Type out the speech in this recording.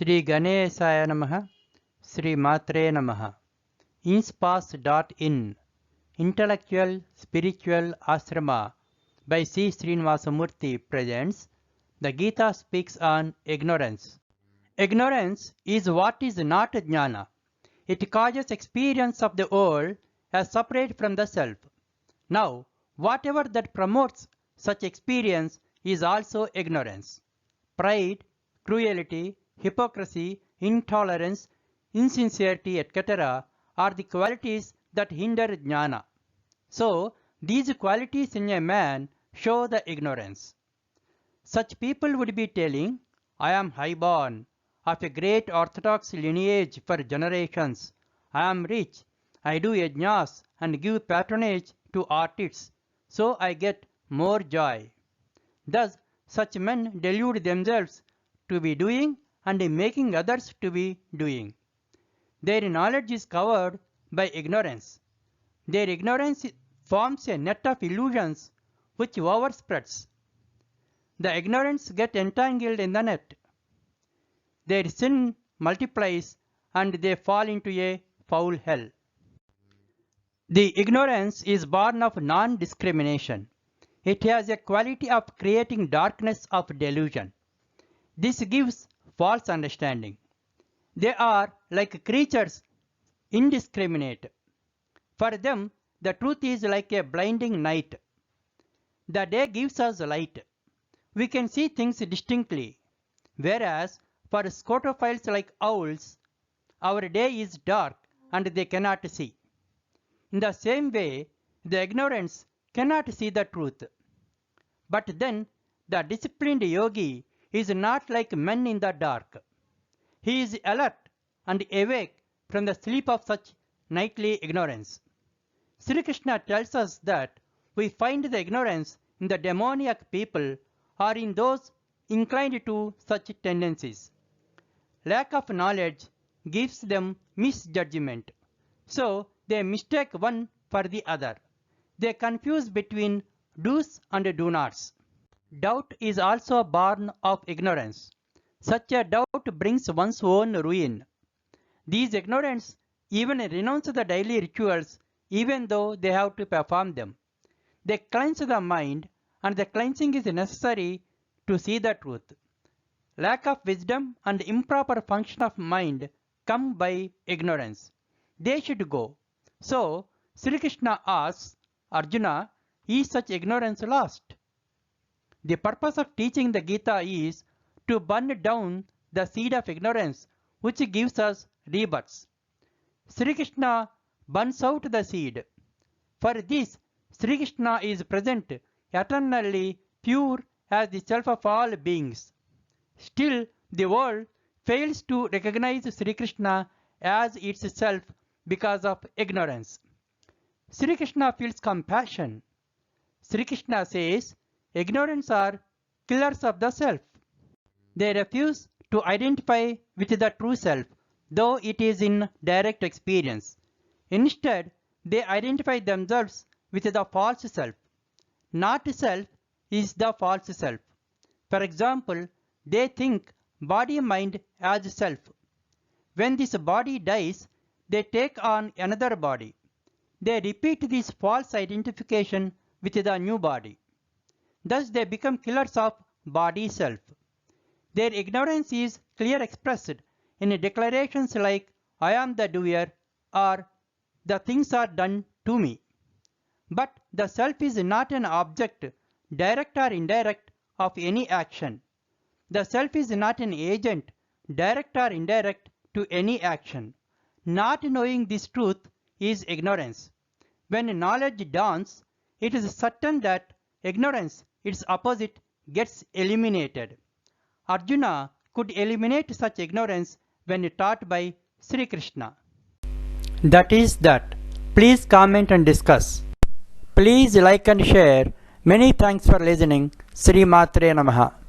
Sri Ganesaya Namaha, Sri Matre Namaha. Inspace.in Intellectual Spiritual Ashrama by C. Srinivasamurthy presents The Gita speaks on ignorance. Ignorance is what is not jnana. It causes experience of the world as separate from the self. Now, whatever that promotes such experience is also ignorance. Pride, cruelty, hypocrisy, intolerance, insincerity, etc. are the qualities that hinder jnana. So, these qualities in a man show the ignorance. Such people would be telling, I am highborn, of a great orthodox lineage for generations. I am rich. I do yajnas and give patronage to artists, so I get more joy. Thus, such men delude themselves to be doing and making others to be doing. Their knowledge is covered by ignorance. Their ignorance forms a net of illusions which overspreads. The ignorance get entangled in the net. Their sin multiplies and they fall into a foul hell. The ignorance is born of non-discrimination. It has a quality of creating darkness of delusion. This gives false understanding. They are like creatures, indiscriminate. For them, the truth is like a blinding night. The day gives us light. We can see things distinctly, whereas for scotophiles like owls, our day is dark and they cannot see. In the same way, the ignorance cannot see the truth. But then, the disciplined yogi is not like men in the dark. He is alert and awake from the sleep of such nightly ignorance. Sri Krishna tells us that we find the ignorance in the demoniac people or in those inclined to such tendencies. Lack of knowledge gives them misjudgment, so they mistake one for the other. They confuse between do's and do-nots. Doubt is also born of ignorance. Such a doubt brings one's own ruin. These ignorants even renounce the daily rituals even though they have to perform them. They cleanse the mind, and the cleansing is necessary to see the truth. Lack of wisdom and improper function of mind come by ignorance. They should go. So, Sri Krishna asks Arjuna, is such ignorance lost? The purpose of teaching the Gita is to burn down the seed of ignorance which gives us rebirths. Sri Krishna burns out the seed. For this, Sri Krishna is present, eternally pure as the self of all beings. Still, the world fails to recognize Sri Krishna as its self because of ignorance. Sri Krishna feels compassion. Sri Krishna says, ignorants are killers of the self. They refuse to identify with the true self, though it is in direct experience. Instead, they identify themselves with the false self. Not self is the false self. For example, they think body-mind as self. When this body dies, they take on another body. They repeat this false identification with the new body. Thus they become killers of body-self. Their ignorance is clearly expressed in declarations like, I am the doer, or the things are done to me. But the self is not an object, direct or indirect, of any action. The self is not an agent, direct or indirect, to any action. Not knowing this truth is ignorance. When knowledge dawns, it is certain that ignorance, its opposite, gets eliminated. Arjuna could eliminate such ignorance when taught by Sri Krishna. That is that. Please comment and discuss. Please like and share. Many thanks for listening. Sri Matre Namaha.